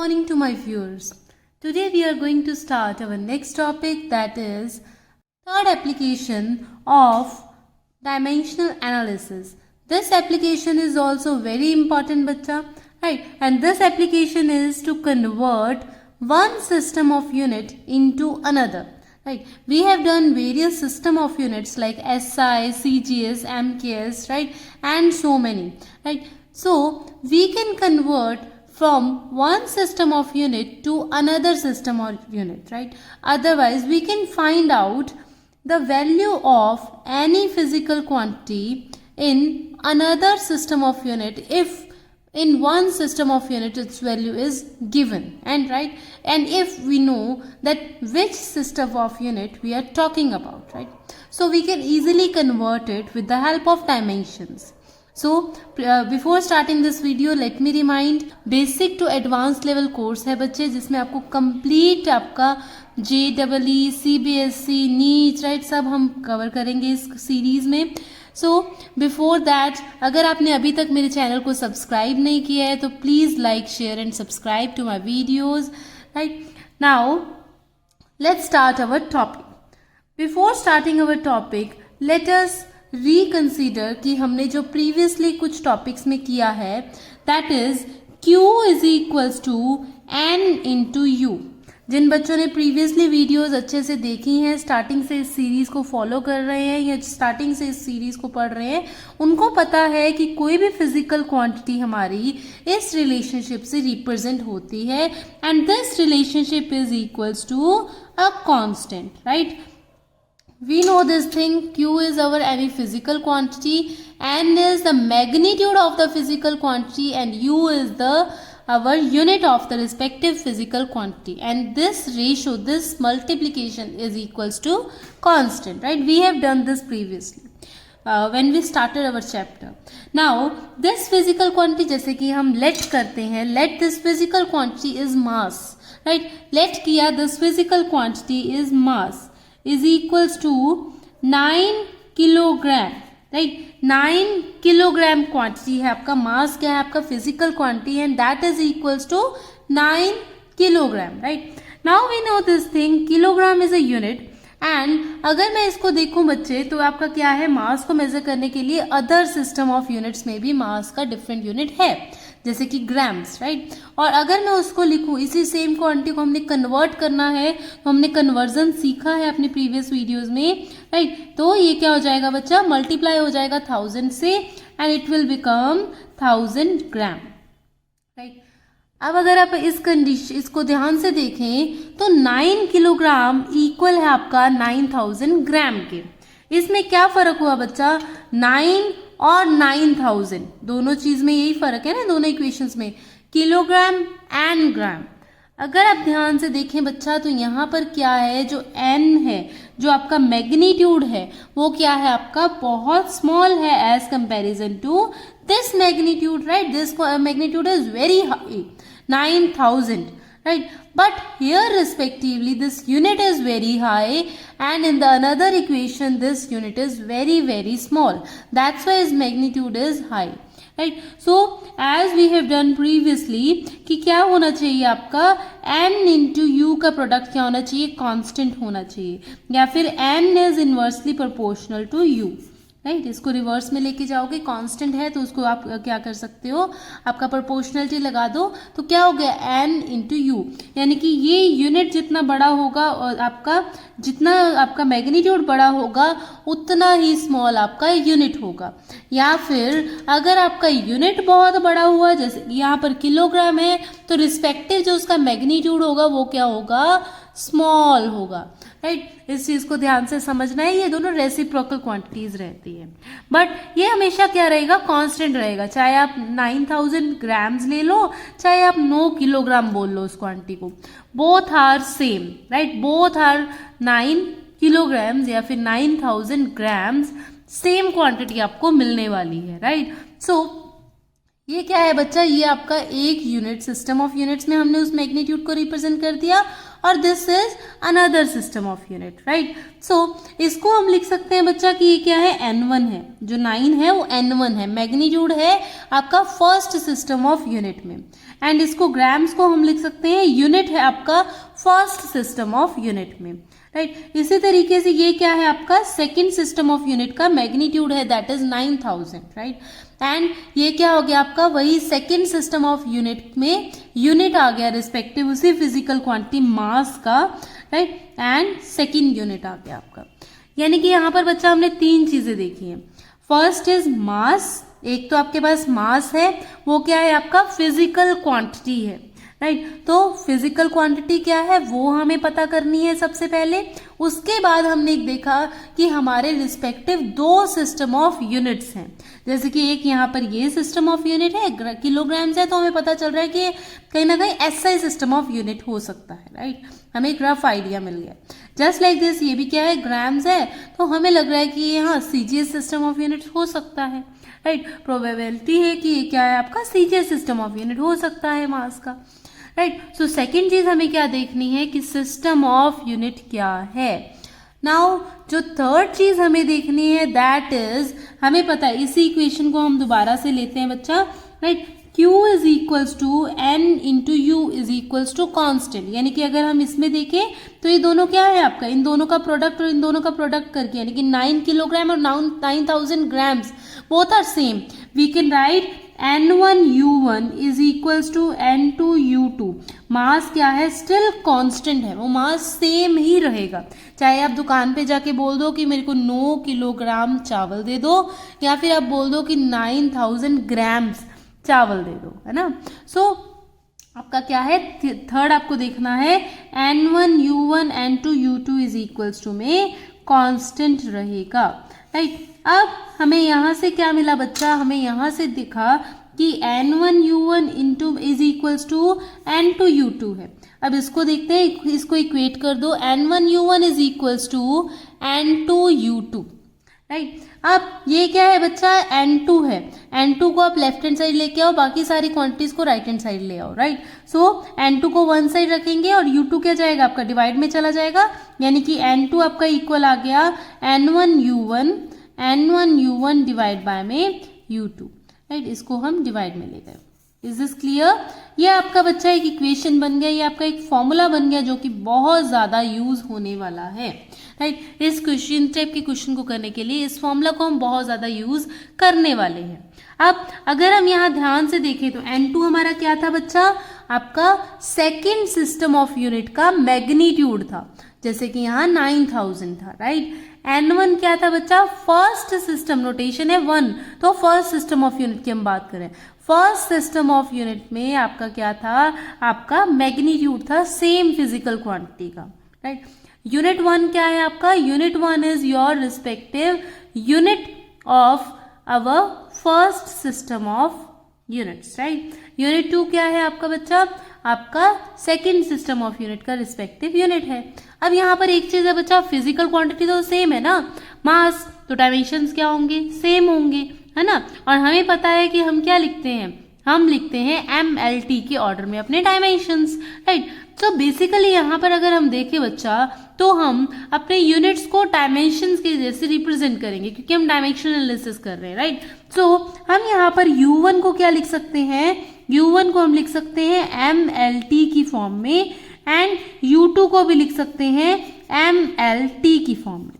morning to my viewers. Today we are going to start our next topic, that is third application of dimensional analysis. This application is also very important, bacha, right? And this application is to convert one system of unit into another. Right, we have done various system of units like SI, CGS, MKS, right, and so many, right. So we can convert from one system of unit to another system or unit, right. Otherwise we can find out the value of any physical quantity in another system of unit if in one system of unit its value is given, and right, and if we know that which system of unit we are talking about, right. So we can easily convert it with the help of dimensions. So before starting this video, let me remind, basic to advance level course है बच्चे, जिसमें आपको complete आपका JEE, CBSE, NEET, right, सब हम cover करेंगे इस series में. सो बिफोर दैट, अगर आपने अभी तक मेरे चैनल को सब्सक्राइब नहीं किया है तो please like, share and subscribe to my videos. Right, now let's start our topic. Before starting our topic, let us reconsider कि हमने जो प्रीवियसली कुछ टॉपिक्स में किया है, that is Q is equals to N into u. जिन बच्चों ने प्रीवियसली वीडियोस अच्छे से देखी हैं, स्टार्टिंग से इस सीरीज को फॉलो कर रहे हैं या स्टार्टिंग से इस सीरीज को पढ़ रहे हैं, उनको पता है कि कोई भी फिजिकल क्वांटिटी हमारी इस रिलेशनशिप से रिप्रेजेंट होती है, and this relationship is equals to a constant, right. We know this thing, Q is our any physical quantity, N is the magnitude of the physical quantity, and U is the our unit of the respective physical quantity, and this ratio, this multiplication is equals to constant, right. We have done this previously when we started our chapter. Now this physical quantity, जैसे कि हम let करते हैं, let this physical quantity is mass, right. Let किया, this physical quantity is mass is equals to 9 kilogram, right. 9 kilogram quantity है आपका, mass क्या है आपका, physical quantity, and that is equals to 9 kilogram, right. Now we know this thing, kilogram is a unit, and अगर मैं इसको देखूं बच्चे तो आपका क्या है, मास को मेजर करने के लिए अदर सिस्टम ऑफ यूनिट्स में भी मास का डिफरेंट यूनिट है, जैसे कि ग्राम्स, राइट. और अगर मैं उसको लिखूं, इसी सेम क्वांटिटी को हमने कन्वर्ट करना है, तो हमने कन्वर्जन सीखा है अपने प्रीवियस वीडियोस में, राइट. तो ये क्या हो जाएगा बच्चा, मल्टीप्लाई हो जाएगा 1000 से, and it will become 1000 gram, right. अब अगर आप इसको ध्यान से देखें तो 9 किलोग्राम इक्वल है आपका 9000 ग्राम के. इसमें क्या फर्क हुआ बच्चा, 9 और 9000 दोनों चीज में यही फर्क है ना, दोनों इक्वेशंस में, किलोग्राम एंड ग्राम. अगर आप ध्यान से देखें बच्चा तो यहाँ पर क्या है, जो n है, जो आपका मैग्नीट्यूड है, वो क्या है आपका, बहुत स्मॉल है as comparison to this magnitude, right. This magnitude is very high, 9000, right. But here respectively this unit is very high, and in the another equation this unit is very very small, that's why its magnitude is high, right. So as we have done previously कि क्या होना चाहिए आपका, n into u का product क्या होना चाहिए, constant होना चाहिए, या फिर n is inversely proportional to u, right. इसको रिवर्स में लेके जाओगे, कांस्टेंट है तो उसको आप क्या कर सकते हो, आपका प्रोपोर्शनलिटी लगा दो, तो क्या हो गया, n इंटू यू, यानी कि ये यूनिट जितना बड़ा होगा और आपका जितना आपका मैग्नीट्यूड बड़ा होगा उतना ही स्मॉल आपका यूनिट होगा. या फिर अगर आपका यूनिट बहुत बड़ा हुआ, जैसे यहाँ पर किलोग्राम है, तो रिस्पेक्टिव जो उसका मैग्नीट्यूड होगा वो क्या होगा, स्मॉल होगा, राइट. इस चीज को ध्यान से समझना है, ये दोनों रेसिप्रोकल क्वांटिटीज रहती है, बट ये हमेशा क्या रहेगा, कांस्टेंट रहेगा, चाहे आप 9000 ग्राम्स ले लो, चाहे आप 9 किलोग्राम बोल लो उस क्वांटिटी को, both are same, right. Both are 9 kilograms या फिर 9000 ग्राम्स, सेम क्वांटिटी आपको मिलने वाली है, राइट. सो ये क्या है बच्चा, ये आपका एक यूनिट, सिस्टम ऑफ यूनिट्स में हमने उस मैग्नीट्यूड को रिप्रेजेंट कर दिया, और this is another system of unit, right. So इसको हम लिख सकते हैं बच्चा कि ये क्या है, n1 है, जो 9 है वो n1 है, मैग्नीट्यूड है आपका फर्स्ट सिस्टम ऑफ यूनिट में, एंड इसको ग्राम्स को हम लिख सकते हैं यूनिट है आपका फर्स्ट सिस्टम ऑफ यूनिट में, राइट। इसी तरीके से ये क्या है आपका सेकेंड सिस्टम ऑफ यूनिट का मैग्नीट्यूड है, दैट इज 9000, राइट। एंड ये क्या हो गया आपका, वही सेकेंड सिस्टम ऑफ यूनिट में यूनिट आ गया रिस्पेक्टिव उसी फिजिकल क्वांटिटी मास का, राइट। एंड सेकेंड यूनिट आ गया आपका। यानी कि यहाँ पर बच्चा हमने तीन चीजें देखी हैं। फर्स्ट इज मास, एक तो आपके पास मास है, वो क्या है आपका फिजिकल क्वांटिटी है, राइट। तो फिजिकल क्वांटिटी क्या है वो हमें पता करनी है सबसे पहले। उसके बाद हमने एक देखा कि हमारे रिस्पेक्टिव दो सिस्टम ऑफ यूनिट्स हैं, जैसे कि एक यहाँ पर ये सिस्टम ऑफ यूनिट है किलोग्राम्स है, तो हमें पता चल रहा है कि कहीं ना कहीं एसआई सिस्टम ऑफ यूनिट हो सकता है, राइट। हमें एक रफ आइडिया मिल गया। जस्ट लाइक दिस ये भी क्या है ग्राम्स है, तो हमें लग रहा है कि यहाँ सीजीएस सिस्टम ऑफ यूनिट हो सकता है, राइट। प्रोबेबिलिटी है कि ये क्या है आपका सीजीएस सिस्टम ऑफ यूनिट हो सकता है मास का, राइट। सो सेकेंड चीज हमें क्या देखनी है कि सिस्टम ऑफ यूनिट क्या है। नाउ जो थर्ड चीज हमें देखनी है दैट इज, हमें पता है इसी इक्वेशन को हम दोबारा से लेते हैं बच्चा, right. Q is equals to n into u is equals to constant, यानी कि अगर हम इसमें देखें तो ये दोनों क्या है आपका, इन दोनों का प्रोडक्ट और इन दोनों का प्रोडक्ट करके, यानी कि 9 किलोग्राम और 9000 grams both are same. We can write N1U1 is equals to N2U2। Mass क्या है, स्टिल कांस्टेंट है, वो मास सेम ही रहेगा। चाहे आप दुकान पे जाके बोल दो कि मेरे को 9 किलोग्राम चावल दे दो, या फिर आप बोल दो कि 9000 ग्राम्स चावल दे दो, है ना। सो आपका क्या है, थर्ड आपको देखना है N1U1 N2U2 is equals to में कांस्टेंट रहेगा, राइट। अब हमें यहाँ से क्या मिला बच्चा, हमें यहाँ से दिखा कि N1U1 into is equals to N2U2 है। अब इसको देखते हैं, इसको इक्वेट कर दो, N1U1 is equals to N2U2, right. अब ये क्या है बच्चा, N2 है, N2 को आप लेफ्ट हैंड साइड लेके आओ, बाकी सारी क्वांटिटीज को राइट हैंड साइड ले आओ, राइट। सो N2 को वन साइड रखेंगे और U2 क्या जाएगा आपका डिवाइड में चला जाएगा, यानी कि N2 आपका इक्वल आ गया N1U1 डिवाइड बाय में U2, राइट। इसको हम डिवाइड में ले गए। Is this clear? ये आपका बच्चा एक इक्वेशन बन गया, ये आपका एक फॉर्मूला बन गया जो कि बहुत ज्यादा यूज होने वाला है, राइट। इस क्वेश्चन टाइप के क्वेश्चन को करने के लिए इस फॉर्मूला को हम बहुत ज्यादा यूज करने वाले हैं। अब अगर हम यहाँ ध्यान से देखें तो N2 हमारा क्या था बच्चा, आपका सेकेंड सिस्टम ऑफ यूनिट का मैग्नीट्यूड था, जैसे कि यहाँ 9000 था, राइट। N1 क्या था बच्चा, फर्स्ट सिस्टम, नोटेशन है 1, तो फर्स्ट सिस्टम ऑफ यूनिट की हम बात करें, फर्स्ट सिस्टम ऑफ यूनिट में आपका क्या था, आपका मैग्नीट्यूड था सेम फिजिकल क्वांटिटी का, राइट। यूनिट 1 क्या है आपका, unit 1 is your respective unit of our first system of units, right. Unit 2 क्या है आपका बच्चा, आपका सेकेंड सिस्टम ऑफ यूनिट का रिस्पेक्टिव यूनिट है। अब यहाँ पर एक चीज है बच्चा, फिजिकल क्वांटिटी तो सेम है ना, मास, तो डायमेंशंस क्या होंगे, सेम होंगे, है ना। और हमें पता है कि हम क्या लिखते हैं, हम लिखते हैं MLT के ऑर्डर में अपने डायमेंशंस, राइट। तो बेसिकली यहाँ पर अगर हम देखें बच्चा, तो हम अपने यूनिट्स को डायमेंशंस के जैसे रिप्रेजेंट करेंगे, क्योंकि हम डायमेंशन एनालिसिस कर रहे हैं, राइट। सो हम यहाँ पर U1 को क्या लिख सकते हैं, U1 को हम लिख सकते हैं MLT की फॉर्म में, एंड U2 को भी लिख सकते हैं MLT की फॉर्म में।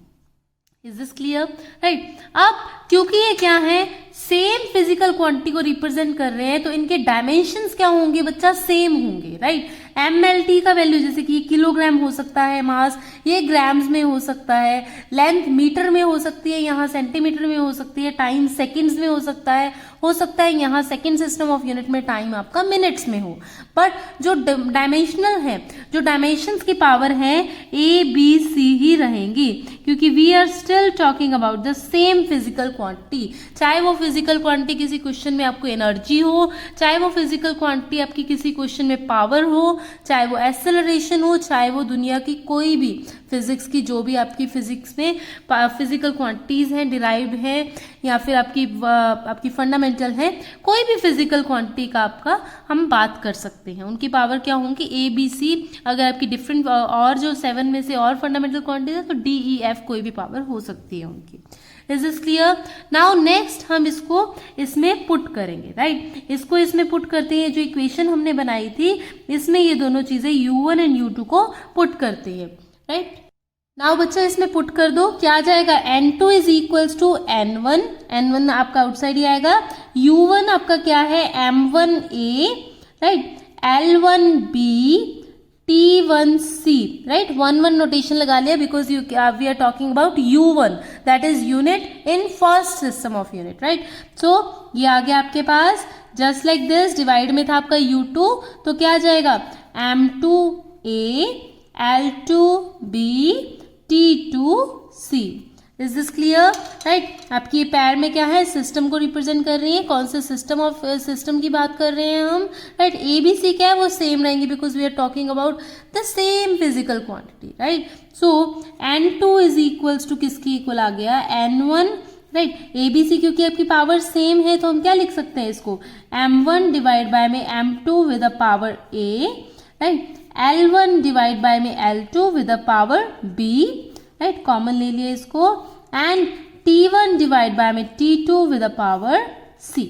Is this clear, right. अब क्योंकि ये क्या है, सेम फिजिकल क्वांटिटी को रिप्रेजेंट कर रहे हैं, तो इनके डायमेंशंस क्या होंगे बच्चा, सेम होंगे, राइट। MLT का वैल्यू जैसे कि किलोग्राम हो सकता है मास, ये ग्राम्स में हो सकता है, लेंथ मीटर में हो सकती है, यहाँ सेंटीमीटर में हो सकती है, टाइम सेकंड्स में हो सकता है यहाँ सेकेंड सिस्टम ऑफ यूनिट में टाइम आपका मिनट्स में हो। बट जो डायमेंशनल है, जो डायमेंशंस की पावर है ABC ही रहेंगी, क्योंकि we are still talking about the same physical quantity. चाहे वो फिजिकल क्वांटिटी किसी क्वेश्चन में आपको एनर्जी हो, चाहे वो फिजिकल क्वांटिटी आपकी किसी क्वेश्चन में पावर हो, चाहे वो एक्सेलरेशन हो, चाहे वो दुनिया की कोई भी फिजिक्स की जो भी आपकी फिजिक्स में फिजिकल क्वांटिटीज हैं, डिराइव्ड है, या फिर आपकी फंडामेंटल है, कोई भी फिजिकल क्वांटिटी का आपका हम बात कर सकते हैं। उनकी पावर क्या होंगी, ABC। अगर आपकी डिफरेंट और जो 7 में से और फंडामेंटल क्वांटिटीज है तो DEF कोई भी पावर हो सकती है उनकी। Is this clear? Now next हम इसको इसमें पुट करेंगे, राइट? इसको इसमें पुट करते हैं, जो इक्वेशन हमने बनाई थी इसमें ये दोनों चीजें u1 एंड u2 को पुट करते हैं, राइट? नाउ बच्चा इसमें पुट कर दो, क्या आ जाएगा? n2 is equals to n1, n1 आपका आउटसाइड ही आएगा, u1 आपका क्या है? m1a, right? l1b, t1c, right? 1 notation लगा लिया because we are talking about u1, that is unit in first system of unit, right? So ये आ गया आपके पास जस्ट लाइक दिस, डिवाइड में था आपका u2, तो क्या आ जाएगा? m2a, l2b, t2c, is this clear, right? आपकी ये पैर में क्या है? सिस्टम को रिप्रेजेंट कर रही है, कौन से सिस्टम की बात कर रहे हैं हम, राइट? ए बी सी क्या है? वो सेम रहेंगे because we are talking about the same physical quantity, right? So n2 is equals to किसकी इक्वल आ गया? n1, right? ए बी सी क्योंकि आपकी पावर सेम है तो हम क्या लिख सकते हैं इसको? m1 डिवाइड बाय में m2 with the power a, right? l1 divide by में l2 with the power b, right? Common ले लिया इसको, एंड t1 डिवाइड बाय में t2 with the power c,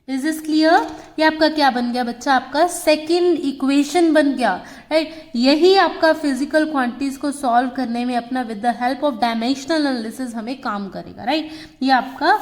is this clear? ये आपका क्या बन गया बच्चा? आपका सेकेंड इक्वेशन बन गया, राइट? यही आपका फिजिकल क्वांटिटीज को सॉल्व करने में अपना with the help of dimensional analysis हमें काम करेगा, राइट? ये आपका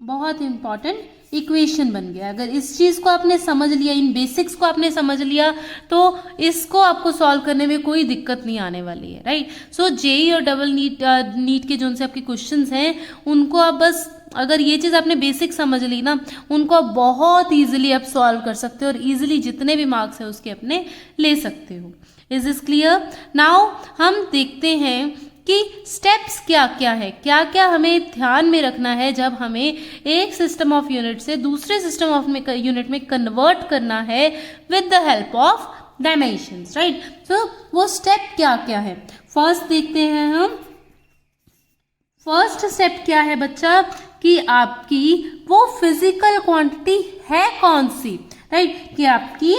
बहुत इंपॉर्टेंट इक्वेशन बन गया। अगर इस चीज को आपने समझ लिया, इन बेसिक्स को आपने समझ लिया, तो इसको आपको सॉल्व करने में कोई दिक्कत नहीं आने वाली है, राइट? सो जेई और डबल नीट के जो से आपके क्वेश्चंस हैं उनको आप बस, अगर ये चीज आपने बेसिक समझ ली ना, उनको आप बहुत इजीली आप सॉल्व कर सकते हो और इजीली जितने भी मार्क्स है उसके अपने ले सकते हो। Is this clear? नाउ हम देखते हैं कि स्टेप्स क्या क्या है, क्या क्या हमें ध्यान में रखना है जब हमें एक सिस्टम ऑफ यूनिट से दूसरे सिस्टम ऑफ यूनिट में कन्वर्ट करना है with the help of dimensions, right? So वो स्टेप क्या क्या है, फर्स्ट देखते हैं हम। फर्स्ट स्टेप क्या है बच्चा? कि आपकी वो फिजिकल क्वांटिटी है कौन सी, राइट? कि आपकी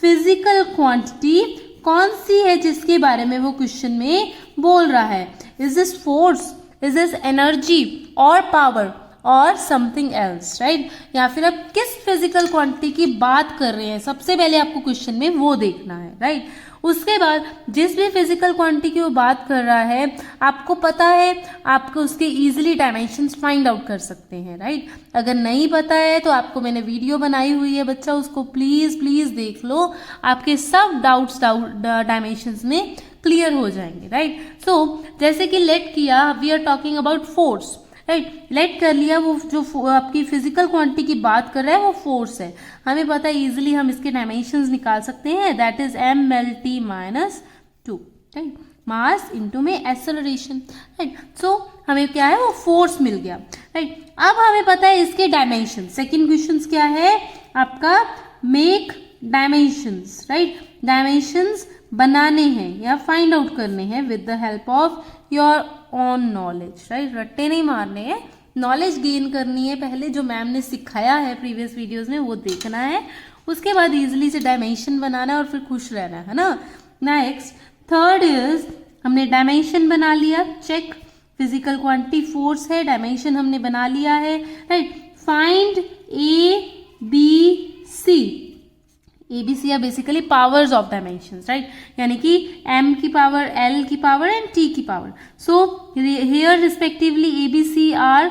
फिजिकल क्वांटिटी कौन सी है जिसके बारे में वो क्वेश्चन में बोल रहा है? Is this force, is this energy और पावर और समथिंग एल्स, राइट? या फिर आप किस फिजिकल क्वांटिटी की बात कर रहे हैं, सबसे पहले आपको क्वेश्चन में वो देखना है, राइट? उसके बाद जिस भी फिजिकल क्वांटिटी की वो बात कर रहा है, आपको पता है, आपको उसके इजीली डायमेंशंस फाइंड आउट कर सकते हैं, राइट? अगर नहीं पता है तो आपको मैंने वीडियो बनाई हुई है बच्चा, उसको प्लीज प्लीज देख लो, आपके सब डाउट्स डायमेंशंस में क्लियर हो जाएंगे, राइट? सो जैसे कि लेट किया, we are talking about force, right? Let कर लिया, वो जो आपकी फिजिकल क्वांटिटी की बात कर रहा है वो फोर्स है, हमें पता है इजीली हम इसके डायमेंशंस निकाल सकते हैं, that is mLT minus 2, right? Mass into में एक्सेलरेशन, राइट? सो हमें क्या है, वो फोर्स मिल गया, राइट? अब हमें पता है इसके डायमेंशन। सेकेंड क्वेश्चन क्या है आपका? Make dimensions, right? डायमेंशंस बनाने हैं या फाइंड आउट करने हैं with the help of your on knowledge, right? Ratte नहीं मारने हैं, नॉलेज गेन करनी है। पहले जो मैम ने सिखाया है प्रीवियस वीडियोस में वो देखना है, उसके बाद इजीली से डायमेंशन बनाना है और फिर खुश रहना है ना। नेक्स्ट थर्ड इज, हमने डायमेंशन बना लिया, चेक, फिजिकल क्वांटिटी फोर्स है, डायमेंशन हमने बना लिया है, right? Find A B C, ABC are basically powers of dimensions, right? यानी कि m की पावर, l की पावर एंड t की power. So here respectively ABC are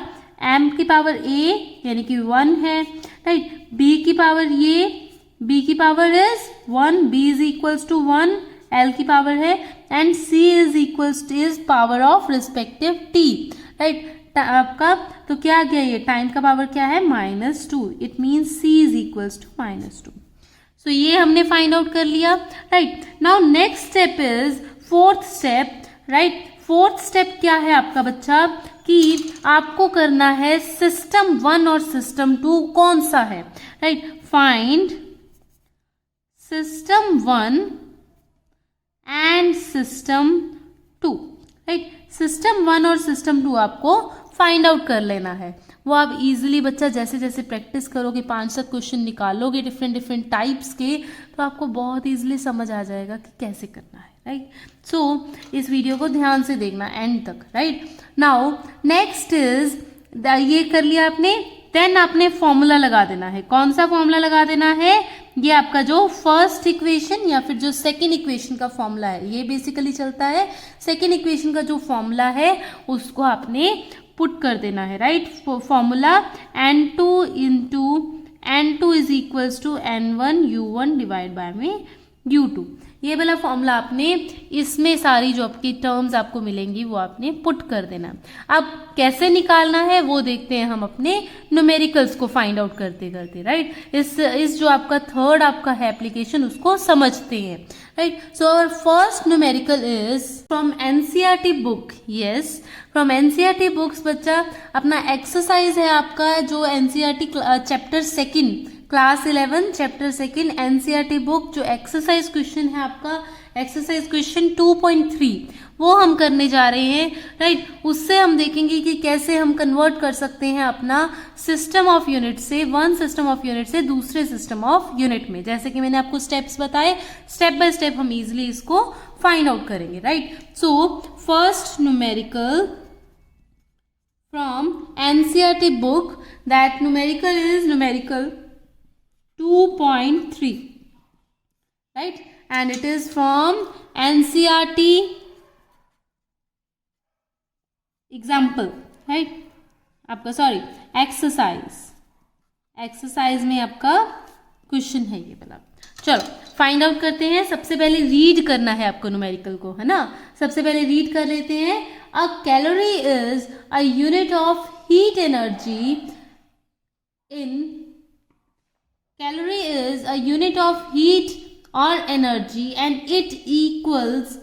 m की पावर a यानी कि 1 है, right? b की पावर ये, b की power is 1, b is equals to 1, l की पावर है and c is equals to is power of respective t, right? आपका तो क्या गया, ये टाइम का पावर क्या है -2, it means c is equals to -2. तो ये हमने फाइंड आउट कर लिया, right? Now next step is fourth step, right? Fourth step क्या है आपका बच्चा, कि आपको करना है सिस्टम 1 और सिस्टम 2 कौन सा है, right? Find system 1 and system 2, right? System 1 और सिस्टम 2 आपको फाइंड आउट कर लेना है। वो आप इजीली बच्चा जैसे जैसे प्रैक्टिस करोगे, 5-7 क्वेश्चन निकालोगे डिफरेंट डिफरेंट टाइप्स के, तो आपको बहुत इजीली समझ आ जाएगा कि कैसे करना है, राइट। सो इस वीडियो को ध्यान से देखना एंड तक, राइट। नाउ नेक्स्ट इज ये कर लिया आपने, देन आपने फॉर्मूला लगा देना है। कौन सा फॉर्मूला लगा देना है? ये आपका जो फर्स्ट इक्वेशन या फिर जो सेकेंड इक्वेशन का फॉर्मूला है, ये बेसिकली चलता है। सेकेंड इक्वेशन का जो फॉर्मूला है उसको आपने पुट कर देना है, right. Formula n2 into n2 is equals to n1 u1 divide by में u2। ये वाला फॉर्मूला आपने इसमें सारी जो आपकी टर्म्स आपको मिलेंगी वो आपने पुट कर देना। अब कैसे निकालना है वो देखते हैं हम अपने न्यूमेरिकल्स को फाइंड आउट करते करते, राइट। इस जो आपका थर्ड आपका है एप्लीकेशन उसको समझते हैं, right. So our first numerical is from NCERT book. Yes, from NCERT books बच्चा अपना एक्सरसाइज है आपका जो NCERT chapter second class 11 chapter second NCERT book, जो एक्सरसाइज क्वेश्चन है आपका एक्सरसाइज क्वेश्चन 2.3 वो हम करने जा रहे हैं, राइट। उससे हम देखेंगे कि कैसे हम कन्वर्ट कर सकते हैं अपना सिस्टम ऑफ यूनिट से, वन सिस्टम ऑफ यूनिट से दूसरे सिस्टम ऑफ यूनिट में। जैसे कि मैंने आपको स्टेप्स बताए, स्टेप बाय स्टेप हम इजिली इसको फाइंड आउट करेंगे, right. So first numerical from NCERT book, that numerical is numerical 2.3, right, and it is from NCERT example, right, आपका सॉरी एक्सरसाइज में आपका क्वेश्चन है ये वाला। चलो फाइंड आउट करते हैं। सबसे पहले रीड करना है आपको न्यूमेरिकल को, है ना। सबसे पहले रीड कर लेते हैं। A calorie is a unit of heat energy in Calorie is a unit of heat or energy and it equals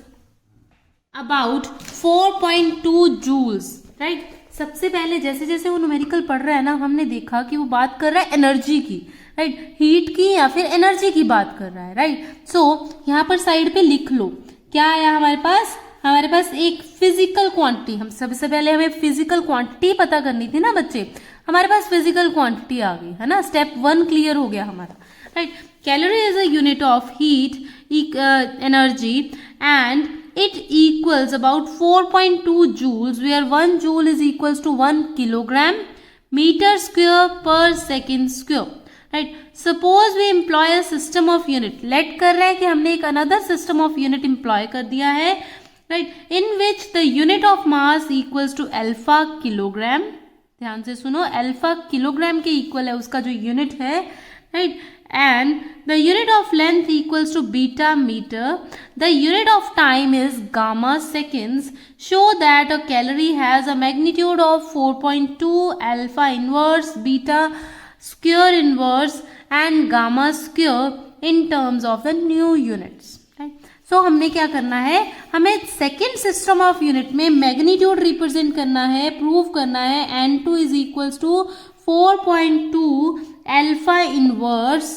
about 4.2 joules, right। सबसे पहले जैसे जैसे वो न्यूमेरिकल पढ़ रहा है ना, हमने देखा कि वो बात कर रहा है एनर्जी की, राइट, हीट की या फिर एनर्जी की बात कर रहा है, राइट। सो यहाँ पर साइड पे लिख लो क्या आया हमारे पास। हमारे पास एक फिजिकल क्वांटिटी, हम सबसे पहले हमें फिजिकल क्वांटिटी पता करनी थी ना बच्चे, हमारे पास फिजिकल क्वांटिटी आ गई, है ना। स्टेप 1 क्लियर हो गया हमारा, right. Calorie is a unit of heat energy and it equals about 4.2 joules, where 1 joule is equals to 1 kilogram meter square per second square, right। Suppose we employ a system of unit, let कर रहे हैं कि हमने एक another system of unit employ कर दिया है, right, in which the unit of mass equals to alpha kilogram। ध्यान से सुनो, अल्फा किलोग्राम के इक्वल है उसका जो यूनिट है, right. And the unit of length equals to beta metre, the unit of time is gamma seconds, show that a calorie has a magnitude of 4.2 alpha inverse beta square inverse and gamma square in terms of the new units, right. So हमने क्या करना है, हमें second system of unit में magnitude represent करना है, prove करना है। n2 is equals to 4.2 alpha inverse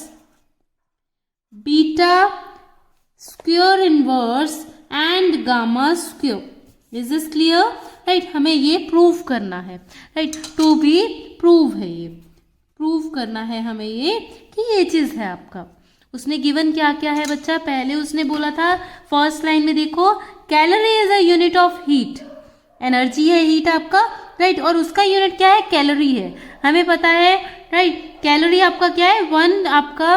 beta square inverse and gamma square. Is this clear, right. हमें ये प्रूव करना है, राइट, टू बी प्रूव है, ये प्रूव करना है हमें ये कि ये चीज है आपका। उसने गिवन क्या क्या है बच्चा, पहले उसने बोला था फर्स्ट लाइन में देखो, calorie is a unit of heat, energy है हीट आपका, राइट, और उसका यूनिट क्या है, कैलोरी है, हमें पता है, राइट। कैलोरी आपका क्या है, 1 आपका,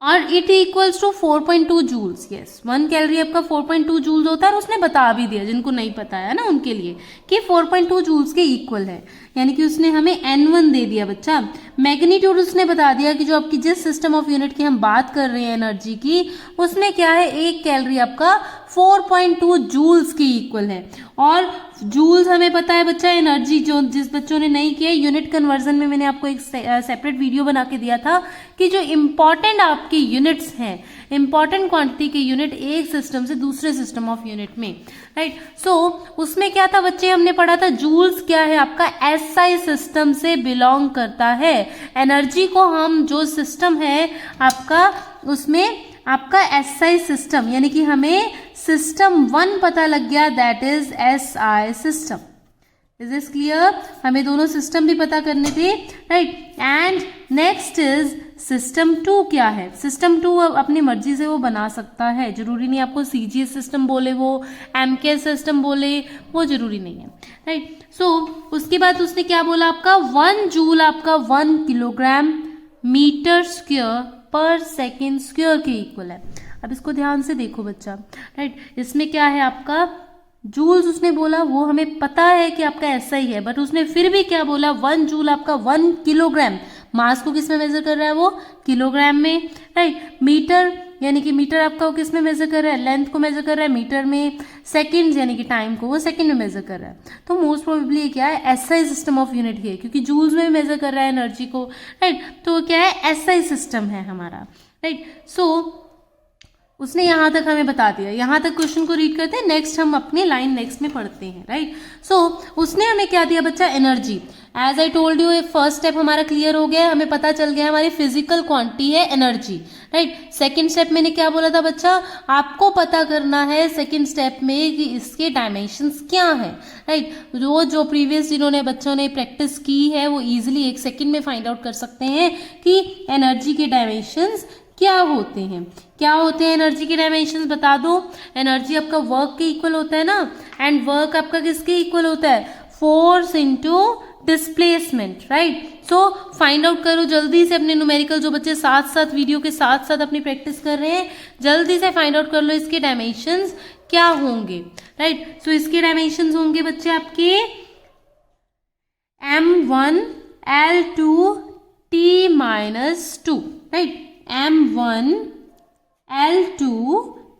और it equals to 4.2 joules. Yes, 1 calorie आपका 4.2 जूल्स होता है, और उसने बता भी दिया जिनको नहीं पता है ना उनके लिए कि 4.2 जूल्स के इक्वल है, यानी कि उसने हमें n1 दे दिया बच्चा। मैग्नीट्यूड उसने बता दिया कि जो आपकी जिस सिस्टम ऑफ यूनिट की हम बात कर रहे हैं एनर्जी की, उसमें क्या है, 1 कैलोरी आपका 4.2 जूल्स के इक्वल है। और जूल्स हमें पता है बच्चा एनर्जी, जो जिस बच्चों ने नहीं किया यूनिट कन्वर्जन में मैंने आपको एक सेपरेट वीडियो बना के दिया था कि जो इम्पॉर्टेंट आपके यूनिट्स हैं, इम्पॉर्टेंट क्वांटिटी के यूनिट एक सिस्टम से दूसरे सिस्टम ऑफ यूनिट में, राइट। सो उसमें क्या था बच्चे, हमने पढ़ा था जूल्स क्या है आपका, एसआई सिस्टम से बिलोंग करता है। एनर्जी को हम जो सिस्टम है आपका उसमें आपका एसआई सिस्टम, यानी कि हमें सिस्टम 1 पता लग गया, that is SI system. Is this clear? हमें दोनों सिस्टम भी पता करने थे, right. And next is system 2 क्या है? सिस्टम 2 अपनी मर्जी से वो बना सकता है, जरूरी नहीं आपको सीजीएस सिस्टम बोले, वो एमकेएस सिस्टम बोले, वो जरूरी नहीं है, राइट। सो उसके बाद उसने क्या बोला आपका 1 जूल आपका 1 किलोग्राम मीटर स्क्वायर पर सेकेंड स्क्वायर के इक्वल है। अब इसको ध्यान से देखो बच्चा, राइट। इसमें क्या है आपका जूल्स उसने बोला, वो हमें पता है कि आपका ऐसा ही है, बट उसने फिर भी क्या बोला 1 जूल आपका 1 किलोग्राम, मास को किस में मेजर कर रहा है वो किलोग्राम में, राइट। मीटर यानी कि मीटर आपका वो किस में मेजर कर रहा है, लेंथ को मेजर कर रहा है मीटर में, सेकंड्स यानी कि टाइम को वो सेकंड में मेजर कर रहा है। तो मोस्ट प्रोबेबली क्या है एसआई सिस्टम ऑफ यूनिट है, क्योंकि जूल्स में मेजर कर रहा है एनर्जी को, राइट। तो क्या है एसआई सिस्टम है हमारा, राइट। सो उसने यहाँ तक हमें बता दिया, यहाँ तक क्वेश्चन को रीड करते हैं, नेक्स्ट हम अपनी लाइन नेक्स्ट में पढ़ते हैं, राइट। सो उसने हमें क्या दिया बच्चा energy. As I told you first step हमारा क्लियर हो गया, हमें पता चल गया हमारी फिजिकल क्वांटिटी है एनर्जी, राइट। सेकंड स्टेप मैंने क्या बोला था बच्चा, आपको पता करना है सेकंड स्टेप में कि इसके डायमेंशंस क्या है, राइट। जो प्रीवियस जिन्होंने बच्चों ने प्रैक्टिस की है वो इजिली 1 सेकेंड में फाइंड आउट कर सकते हैं कि एनर्जी के डायमेंशंस क्या होते हैं। क्या होते हैं एनर्जी के डायमेंशंस बता दो। एनर्जी आपका वर्क के इक्वल होता है ना, एंड वर्क आपका किसके इक्वल होता है, force into displacement, right. So find out करो जल्दी से अपने न्यूमेरिकल, जो बच्चे साथ साथ वीडियो के साथ साथ अपनी प्रैक्टिस कर रहे हैं जल्दी से फाइंड आउट कर लो इसके डायमेंशंस क्या होंगे, राइट। सो इसके डायमेंशंस होंगे बच्चे आपके m1 L2 T-2, right. m1 L2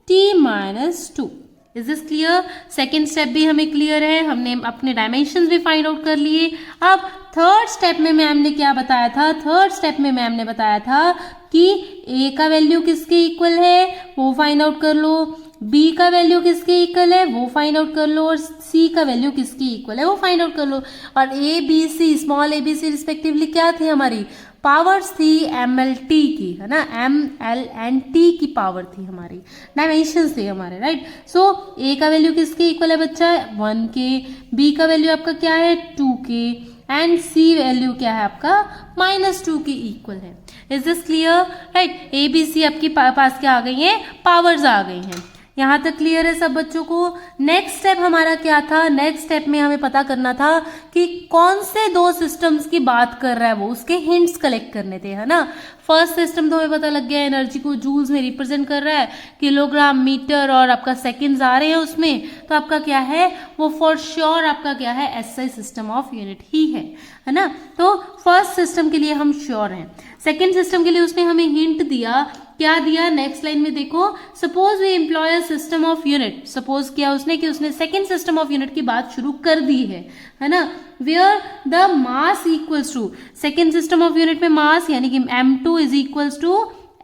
T-2। Is this clear? Second step भी हमें क्लियर है, हमने अपने डायमेंशंस भी फाइंड आउट कर लिए। अब थर्ड स्टेप में मैम ने क्या बताया था, थर्ड स्टेप में मैम ने बताया था कि ए का वैल्यू किसके इक्वल है वो फाइंड आउट कर लो, बी का वैल्यू किसके इक्वल है वो फाइंड आउट कर लो, और सी का वैल्यू किसके इक्वल है वो फाइंड आउट कर लो। और A B C small A B C respectively क्या थी हमारी पावर्स थी MLT की, है ना, MLNT की पावर थी हमारी, डायमेंशंस थे हमारे, राइट। सो ए का वैल्यू किसके इक्वल है बच्चा 1 के, बी का वैल्यू आपका क्या है 2 के, एंड सी वैल्यू क्या है आपका -2 के इक्वल है। Is this clear? Right. A B C आपकी पास क्या आ गई है, पावर्स आ गई हैं। यहाँ तक क्लियर है सब बच्चों को? नेक्स्ट स्टेप हमारा क्या था, नेक्स्ट स्टेप में हमें पता करना था कि कौन से 2 सिस्टम्स की बात कर रहा है वो, उसके हिंट्स कलेक्ट करने थे, है ना। फर्स्ट सिस्टम तो हमें पता लग गया एनर्जी को जूल्स में रिप्रेजेंट कर रहा है, किलोग्राम मीटर और आपका सेकंड्स आ रहे हैं उसमें, तो आपका क्या है वो फॉर श्योर आपका क्या है एसआई सिस्टम ऑफ यूनिट ही है ना। तो फर्स्ट सिस्टम के लिए हम श्योर हैं। सेकेंड सिस्टम के लिए उसने हमें हिंट दिया, क्या दिया नेक्स्ट लाइन में देखो, suppose we employ a system of unit. Suppose किया उसने कि उसने सेकेंड सिस्टम ऑफ यूनिट की बात शुरू कर दी है ना, where the mass equals to, second system of unit में मास यानी कि m2 is equals to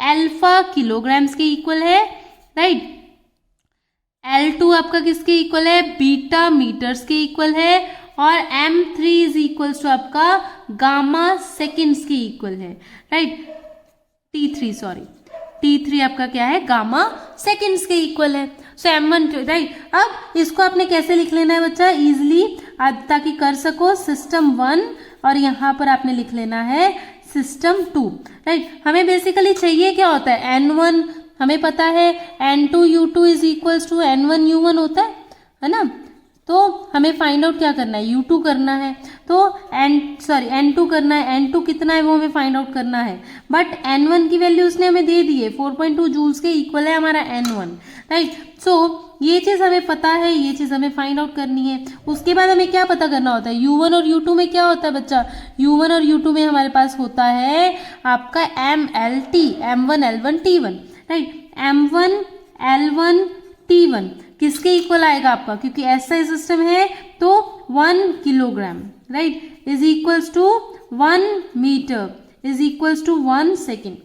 alpha kilograms के इक्वल है, राइट। L2 आपका किसके इक्वल है, बीटा मीटर्स के इक्वल है, और m3 इज इक्वल्स टू आपका गामा सेकेंड्स के इक्वल है, राइट। T3 आपका क्या है गामा सेकेंड्स के इक्वल है। सो m1 राइट। अब इसको आपने कैसे लिख लेना है बच्चा इजिली, ताकि कर सको सिस्टम 1 और यहाँ पर आपने लिख लेना है सिस्टम 2, राइट। हमें बेसिकली चाहिए क्या होता है n1 हमें पता है, n2u2 is equals to n1u1 होता है ना। तो हमें फाइंड आउट क्या करना है u2 करना है, तो n2 करना है, n2 कितना है वो हमें फाइंड आउट करना है, बट n1 की वैल्यू उसने हमें दे दी है 4.2 जूल्स के इक्वल है हमारा n1, राइट। सो ये चीज हमें पता है, ये चीज हमें फाइंड आउट करनी है। उसके बाद हमें क्या पता करना होता है, u1 और u2 में क्या होता है बच्चा, u1 और u2 में हमारे पास होता है आपका MLT, m1 L1 T1, right. m1 L1 T1 किसके इक्वल आएगा आपका, क्योंकि ऐसा सिस्टम है तो 1 kilogram, right, is equals to 1 metre is equals to 1 second.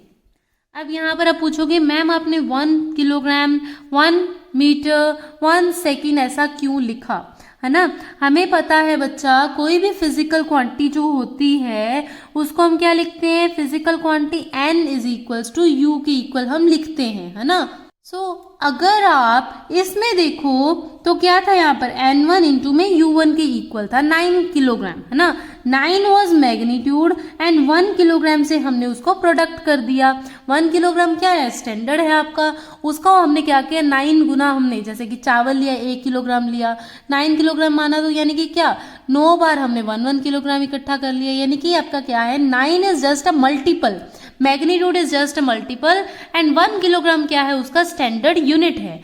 अब यहाँ पर आप पूछोगे मैम आपने 1 किलोग्राम 1 मीटर 1 सेकेंड ऐसा क्यों लिखा, है ना। हमें पता है बच्चा कोई भी फिजिकल क्वांटिटी जो होती है उसको हम क्या लिखते हैं, physical quantity n is equals to u के इक्वल हम लिखते हैं, है ना। अगर आप इसमें देखो तो क्या था यहाँ पर n1 इंटू में u1 के इक्वल था 9 किलोग्राम, है ना। 9 वॉज मैग्नीट्यूड एंड 1 किलोग्राम से हमने उसको प्रोडक्ट कर दिया। 1 किलोग्राम क्या है, स्टैंडर्ड है आपका, उसका हमने क्या किया 9 गुना, हमने जैसे कि चावल लिया 1 किलोग्राम लिया, 9 किलोग्राम माना, तो यानी कि क्या 9 बार हमने 1 किलोग्राम इकट्ठा कर लिया, यानी कि आपका क्या है 9 is just a multiple, magnitude is just a multiple and 1 kilogram क्या है उसका स्टैंडर्ड यूनिट है।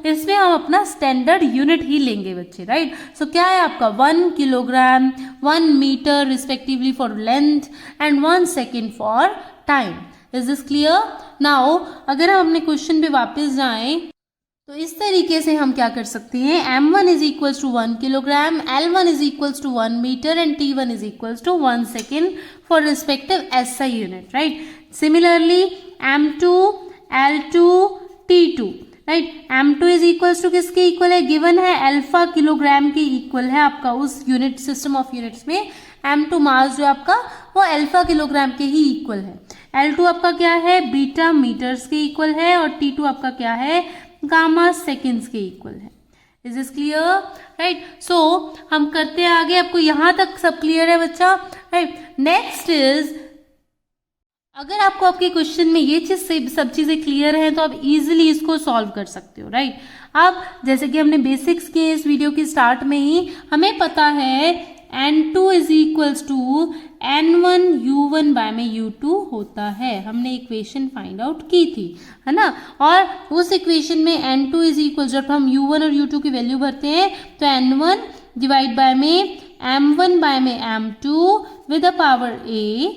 इसमें हम अपना स्टैंडर्ड यूनिट ही लेंगे बच्चे, राइट। क्या है आपका 1 kilogram, 1 metre respectively for length and 1 second for time. Is this clear? Now अगर हम अपने क्वेश्चन पे वापस जाएं तो इस तरीके से हम क्या कर सकते हैं, m1 is equals to 1 kilogram, l1 is equals to 1 metre and t1 is equals to 1 second for respective SI unit, right. Similarly m2, l2, t2, right. m2 is equals to किसके इक्वल है, given है alpha kilogram के equal है आपका उस unit system of units में m2 मास जो आपका वो अल्फा किलोग्राम के ही इक्वल है। l2 आपका क्या है, बीटा मीटर्स के इक्वल है और t2 आपका क्या है, गामा सेकेंड्स के इक्वल है। Is this clear, right. हम करते हैं आगे, आपको यहां तक सब क्लियर है बच्चा, राइट। नेक्स्ट इज, अगर आपको आपके क्वेश्चन में ये चीज सब चीजें क्लियर हैं तो आप इजीली इसको सॉल्व कर सकते हो, राइट। अब जैसे कि हमने बेसिक्स के इस वीडियो की स्टार्ट में ही हमें पता है n2 is equals to n1 u1 bye में u2 होता है, हमने इक्वेशन फाइंड आउट की थी, है ना। और उस इक्वेशन में n2 इज इक्वल, जब हम u1 और u2 की वैल्यू भरते हैं तो n1 डिवाइड बाय में m1 बाय में m2 with the power a,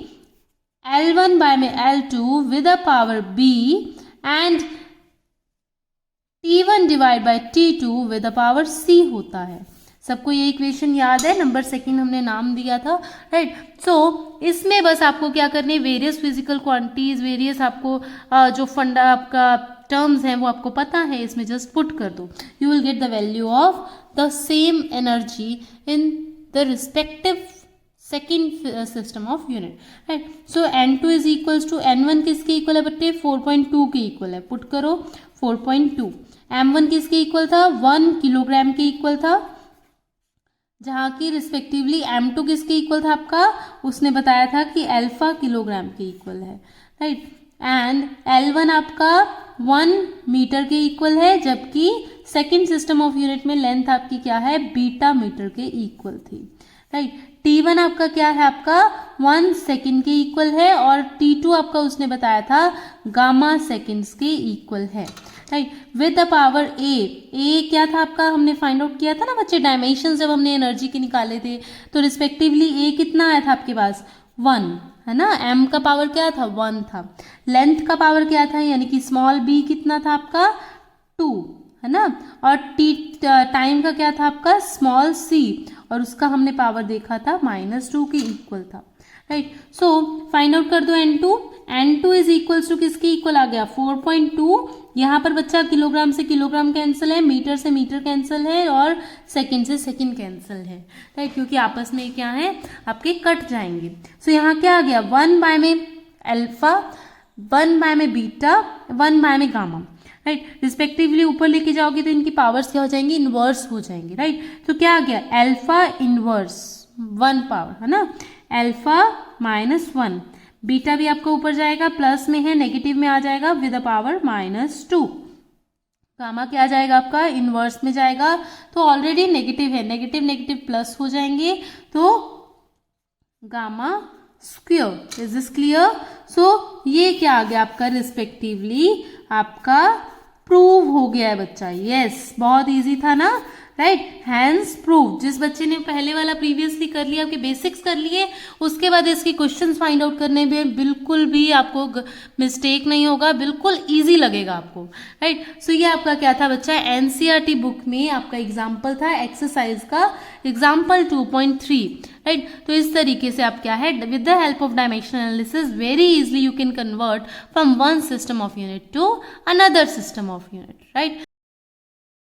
l1 by में l2 with the power b and t1 divide by t2 with the power c होता है। सबको ये इक्वेशन याद है, नंबर सेकंड हमने नाम दिया था, राइट। इसमें बस आपको क्या करने, वेरियस फिजिकल क्वांटिटीज, वेरियस आपको जो फंडा आपका टर्म्स हैं वो आपको पता है, इसमें जस्ट पुट कर दो, you will get the value of the same energy in the respective second system of unit, right. n2 is equals to n1 किसके इक्वल है बच्चे, 4.2 के इक्वल है, पुट करो 4.2। m1 किसके इक्वल था, 1 किलोग्राम के इक्वल था, जहाँ की रिस्पेक्टिवली m2 किसके इक्वल था आपका, उसने बताया था कि अल्फा किलोग्राम के इक्वल है, राइट। एंड l1 आपका 1 मीटर के इक्वल है, जबकि सेकेंड सिस्टम ऑफ यूनिट में लेंथ आपकी क्या है, बीटा मीटर के इक्वल थी, राइट। t1 आपका क्या है, आपका 1 सेकेंड के इक्वल है और t2 आपका उसने बताया था गामा सेकेंड्स के इक्वल है, right. With the power a क्या था आपका, हमने फाइंड आउट किया था ना बच्चे, डायमेंशंस जब हमने एनर्जी के निकाले थे तो रिस्पेक्टिवली a कितना आया था आपके पास, 1, है ना। m का पावर क्या था, 1 था। लेंथ का पावर क्या था, यानी कि स्मॉल b कितना था आपका, 2, है ना। और टाइम का क्या था आपका, स्मॉल c, और उसका हमने पावर देखा था -2 के इक्वल था, राइट। फाइंड आउट कर दो n2 इज इक्वल्स टू किसके इक्वल आ गया, 4.2। यहाँ पर बच्चा किलोग्राम से किलोग्राम कैंसिल है, मीटर से मीटर कैंसिल है और सेकंड से सेकंड कैंसिल है, राइट, क्योंकि आपस में क्या है आपके कट जाएंगे। यहाँ क्या आ गया, 1 बाय में अल्फा, 1 बाय में बीटा, 1 बाय में गामा, राइट। रिस्पेक्टिवली ऊपर लेके जाओगे तो इनकी पावर्स क्या हो जाएंगी, इनवर्स हो जाएंगे, राइट। तो क्या आ गया, अल्फा इनवर्स 1 पावर, है ना, अल्फा -1, बीटा भी आपका ऊपर जाएगा, प्लस में है नेगेटिव में आ जाएगा विद द पावर -2, गामा क्या आ जाएगा आपका, इनवर्स में जाएगा, तो ऑलरेडी नेगेटिव है, नेगेटिव नेगेटिव प्लस हो जाएंगे, तो gamma square. Is this clear. ये क्या आ गया आपका, रिस्पेक्टिवली आपका प्रूव हो गया है बच्चा, यस, बहुत इजी था ना, राइट। हैंस प्रूव, जिस बच्चे ने पहले वाला प्रीवियसली कर लिया, आपके बेसिक्स कर लिए, उसके बाद इसके क्वेश्चंस फाइंड आउट करने में बिल्कुल भी आपको मिस्टेक नहीं होगा, बिल्कुल इजी लगेगा आपको, राइट। ये आपका क्या था बच्चा, एनसीईआरटी बुक में आपका एग्जाम्पल था एक्सरसाइज का, एग्जाम्पल 2.3, राइट। तो इस तरीके से आप क्या है, with the help of dimensional analysis very easily you can convert from one system of unit to another system of unit, right.